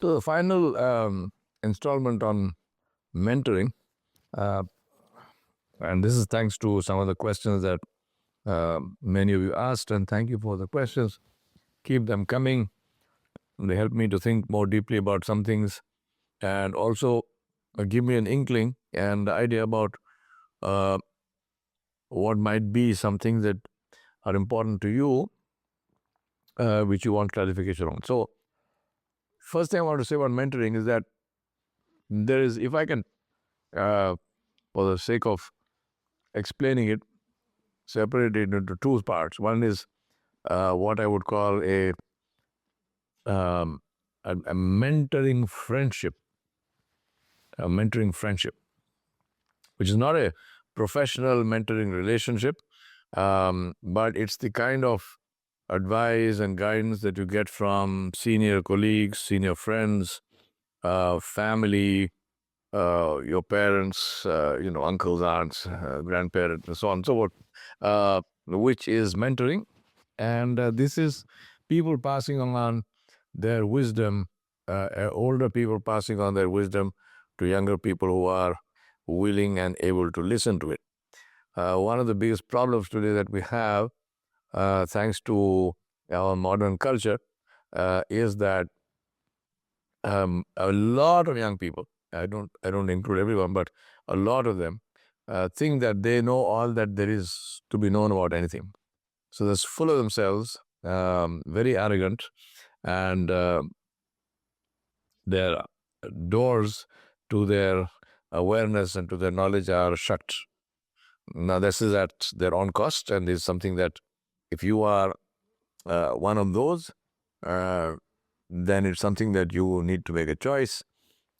So the final installment on mentoring, uh, and this is thanks to some of the questions that many of you asked, and thank you for the questions. Keep them coming. They help me to think more deeply about some things, and also give me an inkling and idea about uh, what might be some things that are important to you, which you want clarification on. So, first thing I want to say about mentoring is that there is, if I can, for the sake of explaining it, separate it into two parts. One is what I would call um, a mentoring friendship, which is not a professional mentoring relationship, but it's the kind of advice and guidance that you get from senior colleagues, senior friends, family, your parents, uncles, aunts, grandparents, and so on and so forth, which is mentoring. And this is people passing on their wisdom, older people passing on their wisdom to younger people who are willing and able to listen to it. One of the biggest problems today that we have, thanks to our modern culture, is that a lot of young people, I don't include everyone, but a lot of them think that they know all that there is to be known about anything. So they're full of themselves, very arrogant, and their doors to their awareness and to their knowledge are shut. Now, this is at their own cost, and is something that if you are one of those, then it's something that you need to make a choice,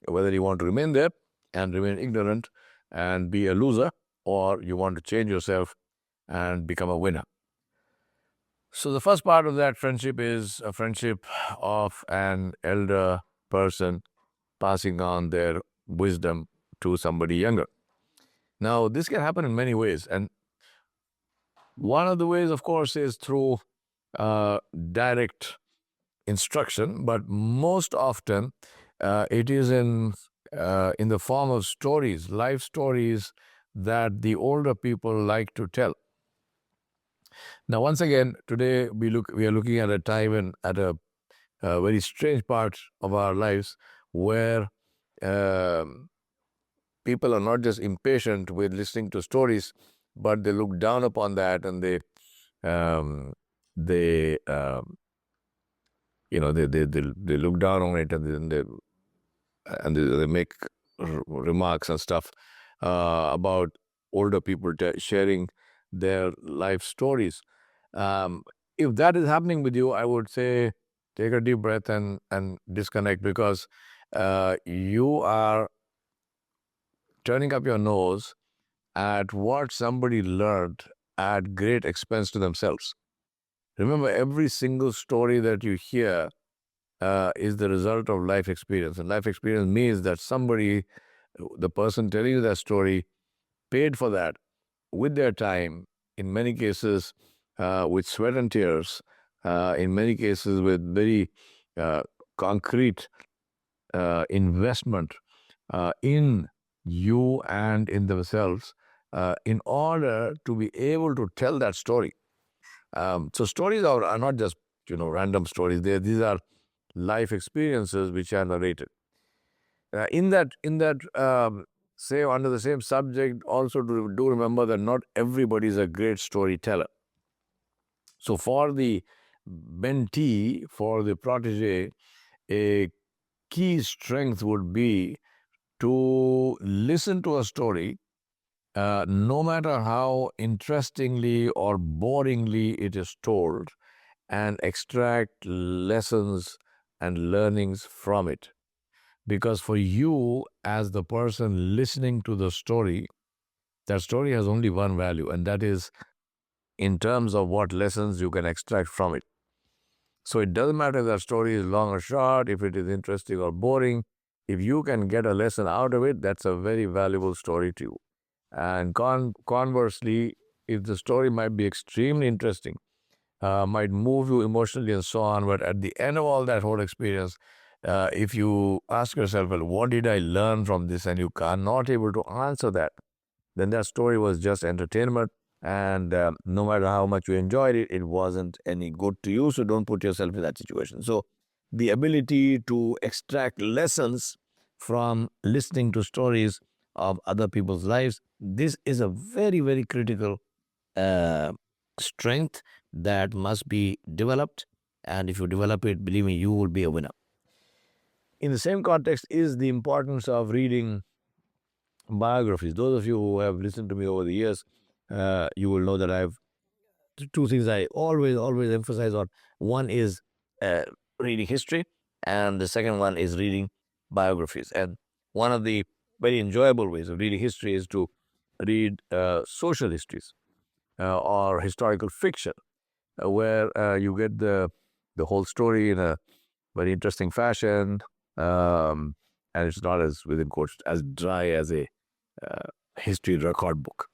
whether you want to remain there and remain ignorant and be a loser, or you want to change yourself and become a winner. So the first part of that friendship is a friendship of an elder person passing on their wisdom to somebody younger. Now, this can happen in many ways, and one of the ways, of course, is through direct instruction, but most often it is in the form of stories, life stories that the older people like to tell. Now, once again, today we are looking at a time and at a very strange part of our lives where people are not just impatient with listening to stories, but they look down upon that, and they look down on it, and they make remarks and stuff about older people sharing their life stories. If that is happening with you, I would say take a deep breath and disconnect, because you are turning up your nose at what somebody learned at great expense to themselves. Remember, every single story that you hear is the result of life experience. And life experience means that somebody, the person telling you that story, paid for that with their time, in many cases with sweat and tears, in many cases with very concrete investment in you and in themselves, in order to be able to tell that story. So stories are not just random stories. These are life experiences which are narrated. In that say under the same subject, also do remember that not everybody is a great storyteller. So for the mentee, for the protege, a key strength would be to listen to a story, no matter how interestingly or boringly it is told, and extract lessons and learnings from it. Because for you, as the person listening to the story, that story has only one value, and that is in terms of what lessons you can extract from it. So it doesn't matter if that story is long or short, if it is interesting or boring. If you can get a lesson out of it, that's a very valuable story to you. And conversely, if the story might be extremely interesting, might move you emotionally and so on, but at the end of all that whole experience, If you ask yourself, well, what did I learn from this, and you are not able to answer that, then that story was just entertainment. And no matter how much you enjoyed it, it wasn't any good to you. So don't put yourself in that situation. So the ability to extract lessons from listening to stories of other people's lives, this is a very, very critical uh, strength that must be developed. And if you develop it, believe me, you will be a winner. In the same context is the importance of reading biographies. Those of you who have listened to me over the years, you will know that I have two things I always emphasize on. One is uh, reading history, and the second one is reading biographies. And one of the very enjoyable ways of reading history is to read social histories or historical fiction, where you get the whole story in a very interesting fashion, um, and it's not, as within quotes, as dry as a history record book.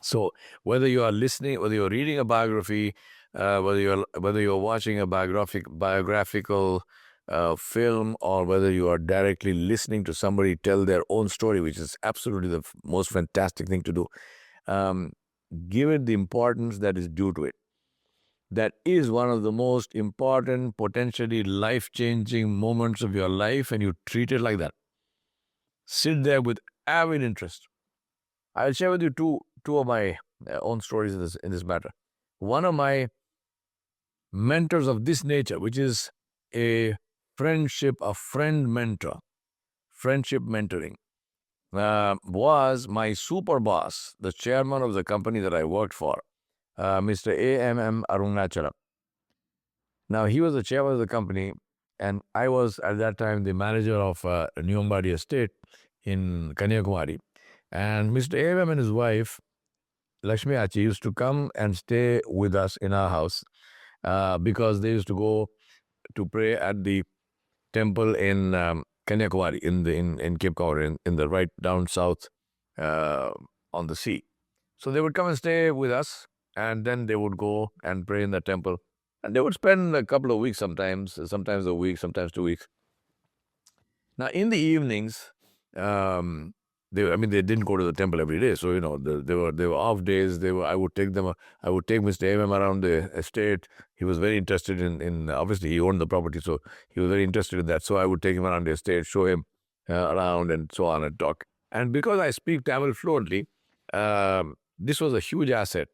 So whether you are listening, whether you're reading a biography, whether you're watching a biographical film, or whether you are directly listening to somebody tell their own story, which is absolutely the most fantastic thing to do, um, give it the importance that is due to it. That is one of the most important, potentially life-changing moments of your life, and you treat it like that. Sit there with avid interest. I'll share with you two of my own stories in this matter. One of my mentors of this nature, which is a friend mentor, friendship mentoring, was my super boss, the chairman of the company that I worked for, Mr. A.M.M. Arunachalam. Now, he was the chairman of the company, and I was at that time the manager of Nyumbadi estate in Kanyakumari. And Mr. A.M.M. and his wife, Lakshmi Achi, used to come and stay with us in our house because they used to go to pray at the temple in Kanyakumari, in Cape Cod, in the right down south on the sea. So they would come and stay with us, and then they would go and pray in the temple. And they would spend a couple of weeks sometimes a week, sometimes 2 weeks. Now, in the evenings, they didn't go to the temple every day. So, they were off days. I would take Mr. A.M. around the estate. He was very interested in obviously, he owned the property, so he was very interested in that. So I would take him around the estate, show him around, and so on, and talk. And because I speak Tamil fluently, this was a huge asset.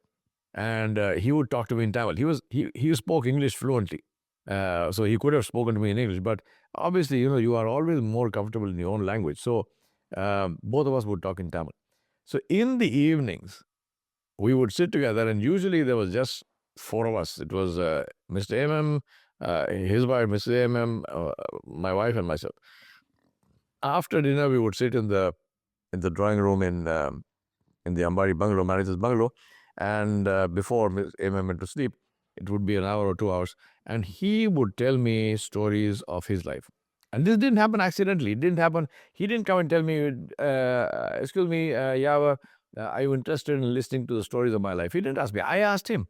And he would talk to me in Tamil. He spoke English fluently, so he could have spoken to me in English. But obviously, you are always more comfortable in your own language. So both of us would talk in Tamil. So in the evenings, we would sit together, and usually there was just four of us. It was Mr. M.M., his wife, Mrs. M.M., my wife, and myself. After dinner, we would sit in the drawing room in the Ambari bungalow, manager's bungalow, and before Ms. M.M. went to sleep, it would be an hour or 2 hours, and he would tell me stories of his life. And this didn't happen accidentally. It didn't happen. He didn't come and tell me, excuse me, Yava, are you interested in listening to the stories of my life? He didn't ask me. I asked him.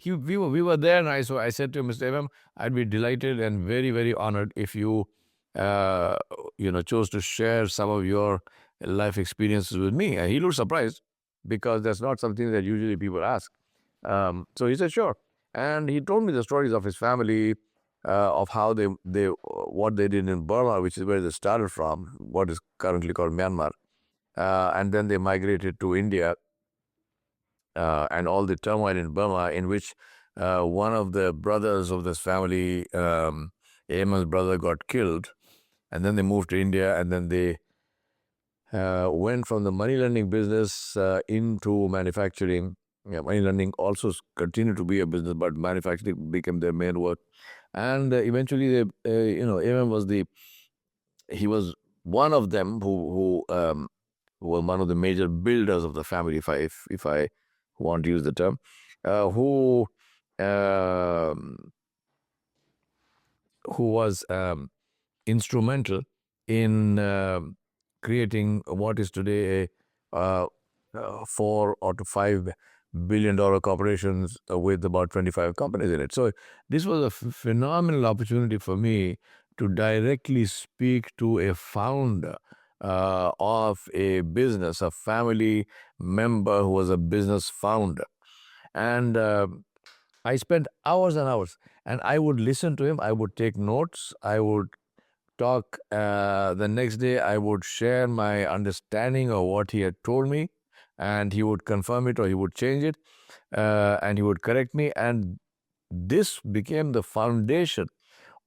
We were there, and I said to Mr. M.M., I'd be delighted and very, very honored if you, chose to share some of your life experiences with me. And he looked surprised, because that's not something that usually people ask. So he said, sure. And he told me the stories of his family, of how what they did in Burma, which is where they started from, what is currently called Myanmar. And then they migrated to India, and all the turmoil in Burma, in which one of the brothers of this family, Ayman's brother, got killed. And then they moved to India, and then they went from the money lending business into manufacturing. Money lending also continued to be a business, but manufacturing became their main work. And eventually, Ayman he was one of them who was one of the major builders of the family, if I want to use the term, um, who was instrumental in creating what is today a $4 or to $5 billion corporations with about 25 companies in it. So this was a phenomenal opportunity for me to directly speak to a founder of a business, a family member who was a business founder. And I spent hours and hours, and I would listen to him. I would take notes. I would talk. The next day, I would share my understanding of what he had told me, and he would confirm it or he would change it, and he would correct me. And this became the foundation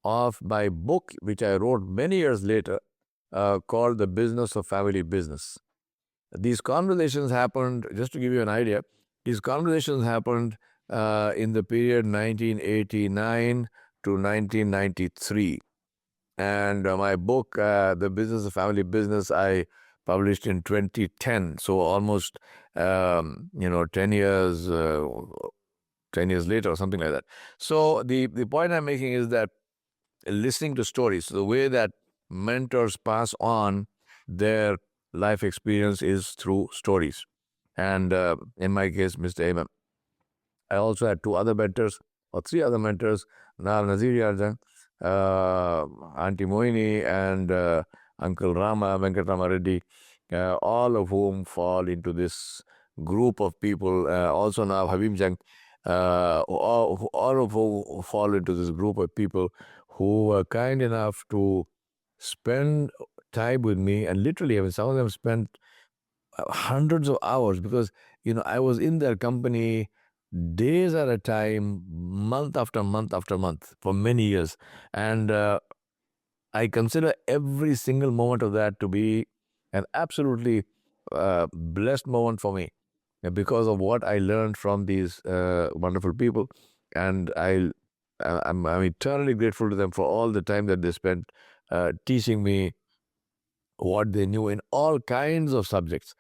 of my book, which I wrote many years later, called The Business of Family Business. These conversations happened, just to give you an idea, these conversations happened in the period 1989 to 1993. And my book, The Business of Family Business, I published in 2010. So almost, 10 years, 10 years later or something like that. So the point I'm making is that listening to stories, the way that mentors pass on their life experience is through stories. And in my case, Mr. Amen, I also had two other mentors or three other mentors, Nav Nazir Yarjan, Auntie Moini, and Uncle Rama, Venkatrama Reddy, all of whom fall into this group of people. Also now Habib Jang, all of whom fall into this group of people who were kind enough to spend time with me, and literally, I mean, some of them spent hundreds of hours, because I was in their company days at a time, month after month after month, for many years. And I consider every single moment of that to be an absolutely blessed moment for me, because of what I learned from these wonderful people. And I'm eternally grateful to them for all the time that they spent teaching me what they knew in all kinds of subjects,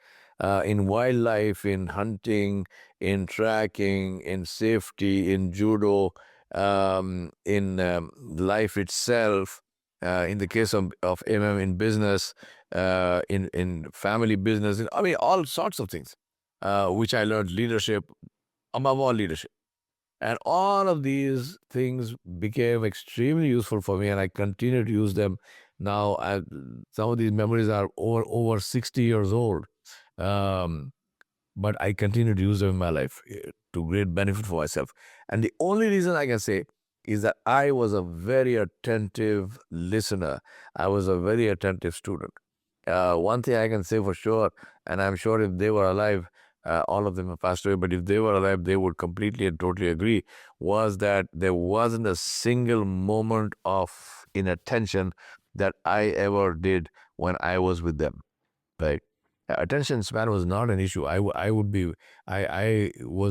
in wildlife, in hunting, in tracking, in safety, in judo, in life itself, in the case of in business, in family business, I mean, all sorts of things, which I learned, leadership, above all leadership. And all of these things became extremely useful for me, and I continue to use them now. Some of these memories are over 60 years old, um, but I continue to use them in my life to great benefit for myself. And the only reason I can say is that I was a very attentive listener. I was a very attentive student. One thing I can say for sure, and I'm sure if they were alive, all of them have passed away, but if they were alive, they would completely and totally agree, was that there wasn't a single moment of inattention that I ever did when I was with them. Right? Attention span was not an issue. I was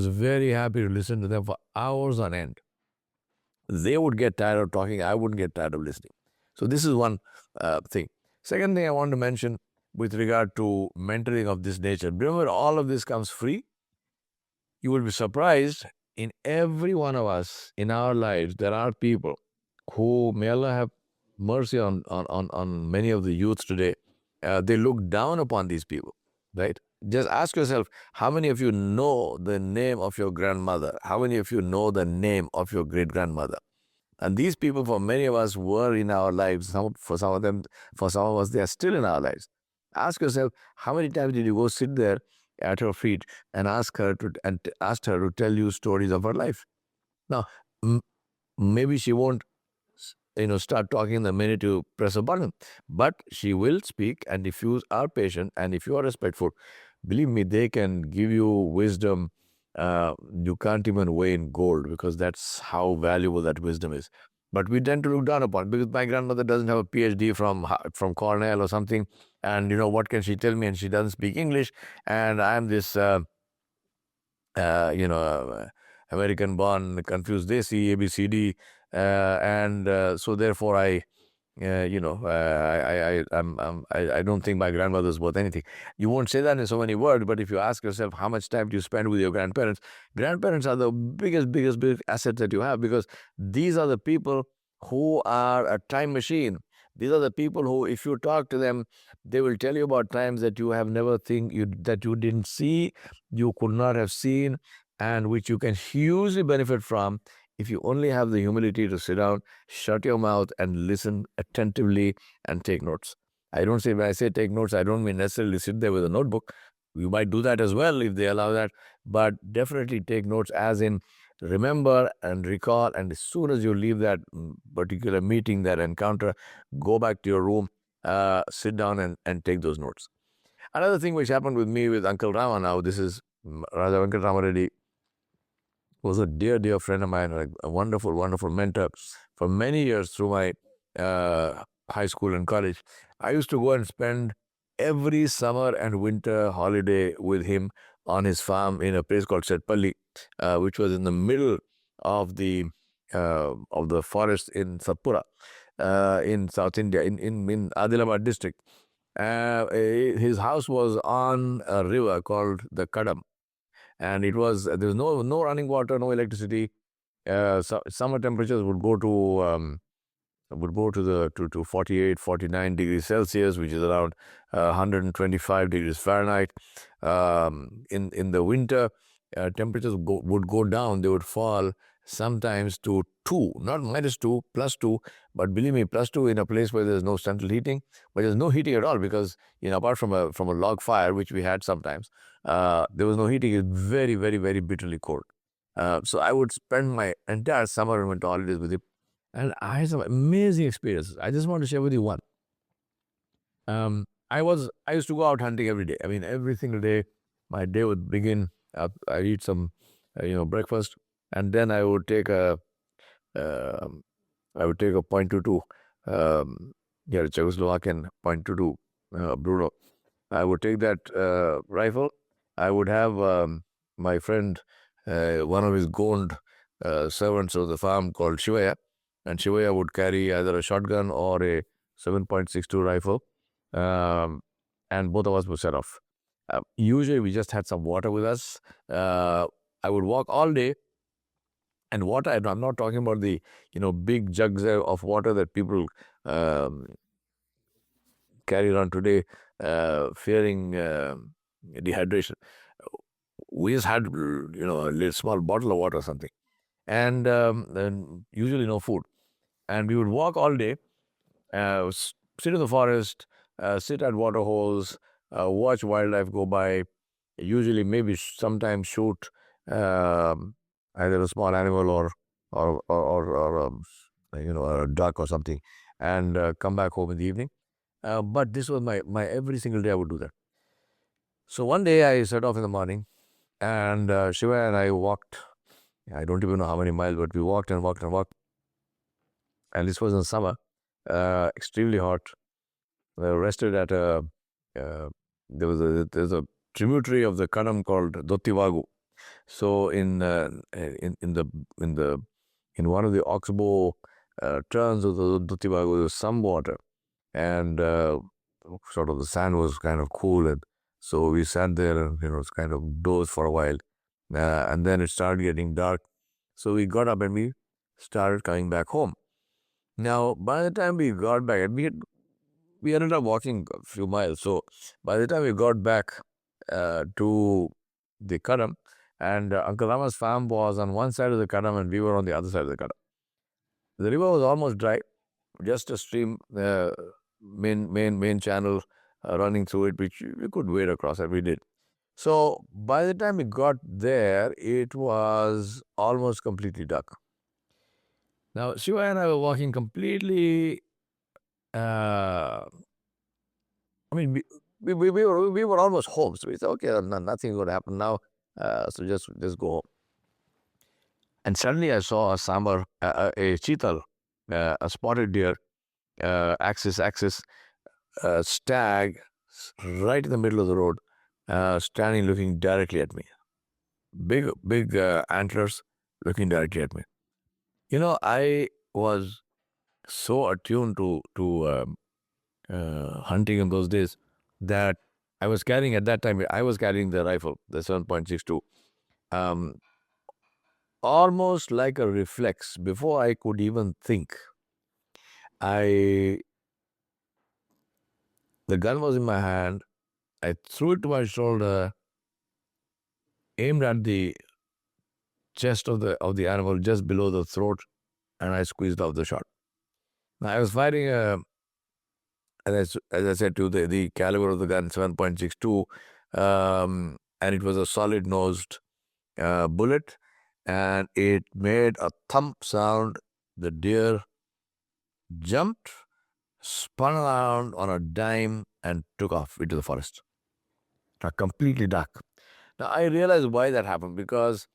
very happy to listen to them for hours on end. They would get tired of talking. I wouldn't get tired of listening. So this is one thing. Second thing I want to mention with regard to mentoring of this nature. Remember, all of this comes free. You will be surprised, in every one of us, in our lives, there are people who, may Allah have mercy on many of the youths today, they look down upon these people, right? Just ask yourself, how many of you know the name of your grandmother? How many of you know the name of your great-grandmother? And these people, for many of us, were in our lives. For some of them, for some of us, they are still in our lives. Ask yourself, how many times did you go sit there at her feet and ask her to tell you stories of her life? Now, maybe she won't, start talking the minute you press a button, but she will speak. And if you are patient and if you are respectful, believe me, they can give you wisdom you can't even weigh in gold, because that's how valuable that wisdom is. But we tend to look down upon, because my grandmother doesn't have a PhD from Cornell or something, and what can she tell me? And she doesn't speak English, and I'm this American-born, confused desi, ABCD, and so therefore I don't think my grandmother's worth anything. You won't say that in so many words, but if you ask yourself, how much time do you spend with your grandparents? Grandparents are the biggest asset that you have, because these are the people who are a time machine. These are the people who, if you talk to them, they will tell you about times that you have never that you didn't see, you could not have seen, and which you can hugely benefit from if you only have the humility to sit down, shut your mouth, and listen attentively and take notes. I don't say, when I say take notes, I don't mean necessarily sit there with a notebook. You might do that as well if they allow that, but definitely take notes, as in remember and recall. And as soon as you leave that particular meeting, that encounter, go back to your room, sit down and take those notes. Another thing which happened with me with Uncle Rama now, this is Raja Venkat Ramareddy, was a dear, dear friend of mine, like a wonderful, wonderful mentor for many years through my high school and college. I used to go and spend every summer and winter holiday with him on his farm in a place called Setpalli, which was in the middle of the forest in Satpura, in South India, in Adilabad district. His house was on a river called the Kadam, and there was no running water, no electricity. Summer temperatures would go to the to 48, 49 degrees Celsius, which is around 125 degrees Fahrenheit. In the winter, temperatures would go down. They would fall sometimes to 2, not -2, +2. But believe me, +2 in a place where there's no central heating, but there's no heating at all, because apart from a log fire, which we had sometimes, there was no heating. It's very, very, very bitterly cold. So I would spend my entire summer and winter holidays with him, and I had some amazing experiences. I just want to share with you one. I used to go out hunting every day. I mean, every single day, my day would begin. I eat some, breakfast, and then um, I would take a .22, Czechoslovakian .22 Bruno. I would take that rifle. I would have my friend, one of his Gond servants of the farm called Shivaya, and Shivaya would carry either a shotgun or a 7.62 rifle, and both of us would set off. Usually, we just had some water with us. I would walk all day, and water. I'm not talking about the big jugs of water that people um, carry around today, fearing dehydration. We just had a little small bottle of water or something, and then usually no food, and we would walk all day, sit in the forest, sit at water holes, watch wildlife go by, usually maybe sometimes shoot either a small animal or a duck or something, and come back home in the evening. But this was my every single day I would do that. So one day I set off in the morning, and Shiva and I walked. I don't even know how many miles, but we walked and walked and walked. And this was in summer, extremely hot. We rested at there's a tributary of the Kadam called Dottivagu. So in one of the oxbow turns of the Dottivagu, there was some water, and sort of the sand was kind of cool, and so we sat there and it's kind of dozed for a while, and then it started getting dark. So we got up and we started coming back home. Now, by the time we got back, and we ended up walking a few miles. So by the time we got back to the Kadam, and Uncle Rama's farm was on one side of the Kadam, and we were on the other side of the Kadam. The river was almost dry, just a stream, main channel running through it, which we could wade across, and we did. So by the time we got there, it was almost completely dark. Now, Shiva and I were walking completely. I mean, we were almost home, so we said, okay, nothing's going to happen now, so just go home. And suddenly I saw a sambar, a cheetal, a spotted deer, axis, stag, right in the middle of the road, standing, looking directly at me. Big antlers, looking directly at me. I was so attuned to hunting in those days that I was carrying the rifle, the 7.62, almost like a reflex. Before I could even think, the gun was in my hand. I threw it to my shoulder, aimed at the chest of the animal, just below the throat, and I squeezed off the shot. Now, I was firing as I said to the caliber of the gun 7.62, and it was a solid nosed bullet, and it made a thump sound. The deer jumped, spun around on a dime, and took off into the forest. Now, completely dark. Now, I realized why that happened, because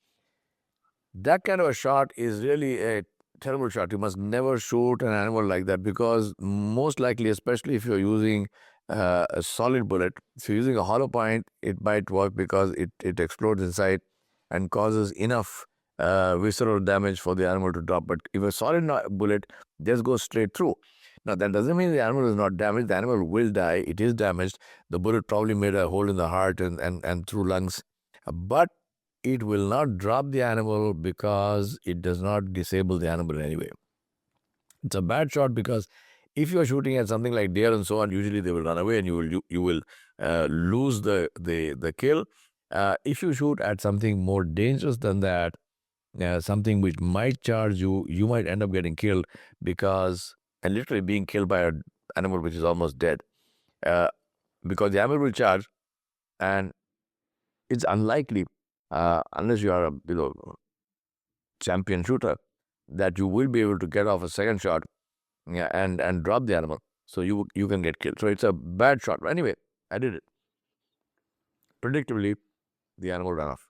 that kind of a shot is really a terrible shot. You must never shoot an animal like that, because most likely, especially if you're using a solid bullet, if you're using a hollow point, it might work because it explodes inside and causes enough visceral damage for the animal to drop. But if a solid bullet just goes straight through, now that doesn't mean the animal is not damaged. The animal will die. It is damaged. The bullet probably made a hole in the heart and through lungs. But it will not drop the animal because it does not disable the animal in any way. It's a bad shot because if you are shooting at something like deer and so on, usually they will run away and you will lose the kill. If you shoot at something more dangerous than that, something which might charge you, you might end up getting killed and literally being killed by an animal which is almost dead, because the animal will charge, and it's unlikely, unless you are a champion shooter, that you will be able to get off a second shot, and drop the animal, so you can get killed. So it's a bad shot. Anyway, I did it. Predictably, the animal ran off.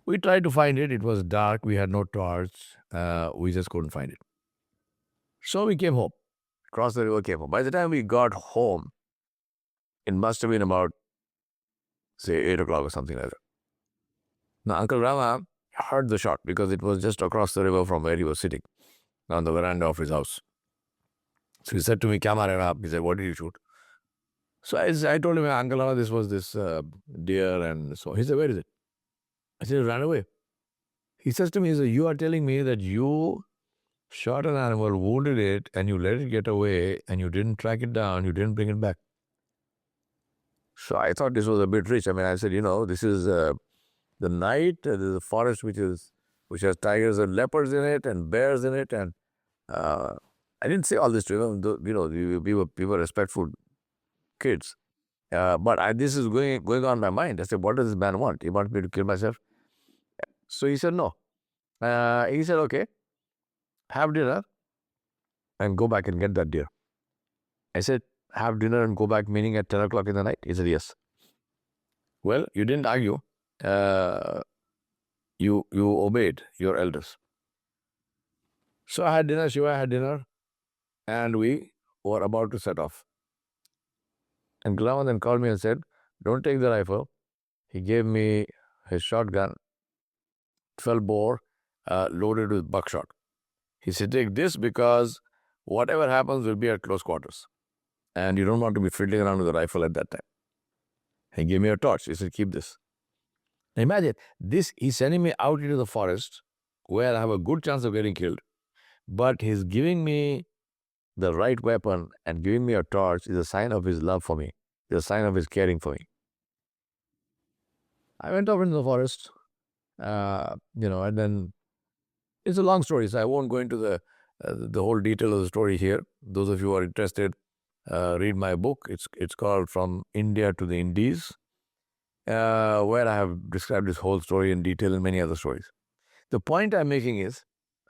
We tried to find it. It was dark. We had no torch. We just couldn't find it. So we came home. Crossed the river, came home. By the time we got home, it must have been about, say, 8 o'clock or something like that. Now, Uncle Rama heard the shot because it was just across the river from where he was sitting on the veranda of his house. So he said to me, "Kya marera aap?" He said, "What did you shoot?" So I told him, "Uncle Rama, this was this deer." And so he said, "Where is it?" I said, "It ran away." He says to me, he said, "You are telling me that you shot an animal, wounded it, and you let it get away, and you didn't track it down, you didn't bring it back." So I thought this was a bit rich. I mean, I said, this is the night, there's a forest which has tigers and leopards in it and bears in it, and I didn't say all this to him. We were respectful kids, but this is going on in my mind. I said, "What does this man want? He wants me to kill myself?" So he said, "No." He said, "Okay, have dinner and go back and get that deer." I said, "Have dinner and go back, meaning at 10 o'clock in the night?" He said, "Yes." Well, you didn't argue. You obeyed your elders. So I had dinner, Shiva had dinner, and we were about to set off. And Gulaman then called me and said, "Don't take the rifle." He gave me his shotgun, 12 bore, loaded with buckshot. He said, "Take this because whatever happens will be at close quarters. And you don't want to be fiddling around with a rifle at that time." He gave me a torch. He said, "Keep this." Now imagine this, he's sending me out into the forest where I have a good chance of getting killed. But he's giving me the right weapon and giving me a torch is a sign of his love for me. It's a sign of his caring for me. I went off into the forest, and then it's a long story, so I won't go into the whole detail of the story here. Those of you who are interested, read my book. It's called From India to the Indies, where I have described this whole story in detail and many other stories. The point I'm making is,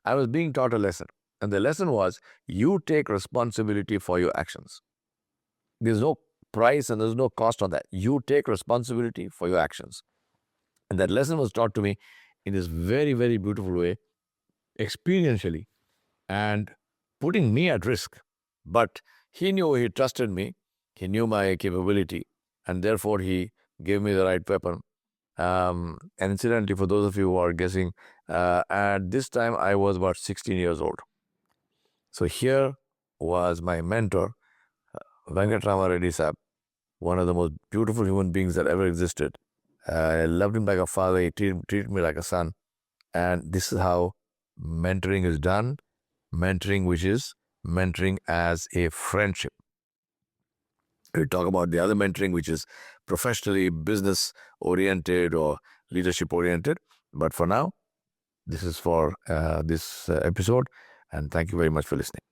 I was being taught a lesson, and the lesson was, you take responsibility for your actions. There's no price and there's no cost on that. You take responsibility for your actions. And that lesson was taught to me in this very, very beautiful way, experientially, and putting me at risk. But he knew, he trusted me, he knew my capability, and therefore he gave me the right weapon. And incidentally, for those of you who are guessing, at this time I was about 16 years old. So here was my mentor, Rama Reddy Saab, one of the most beautiful human beings that ever existed. I loved him like a father. He treated me like a son. And this is how mentoring is done. Mentoring, which is mentoring as a friendship. We talk about the other mentoring, which is professionally business oriented or leadership oriented. But for now, this is for this episode, and thank you very much for listening.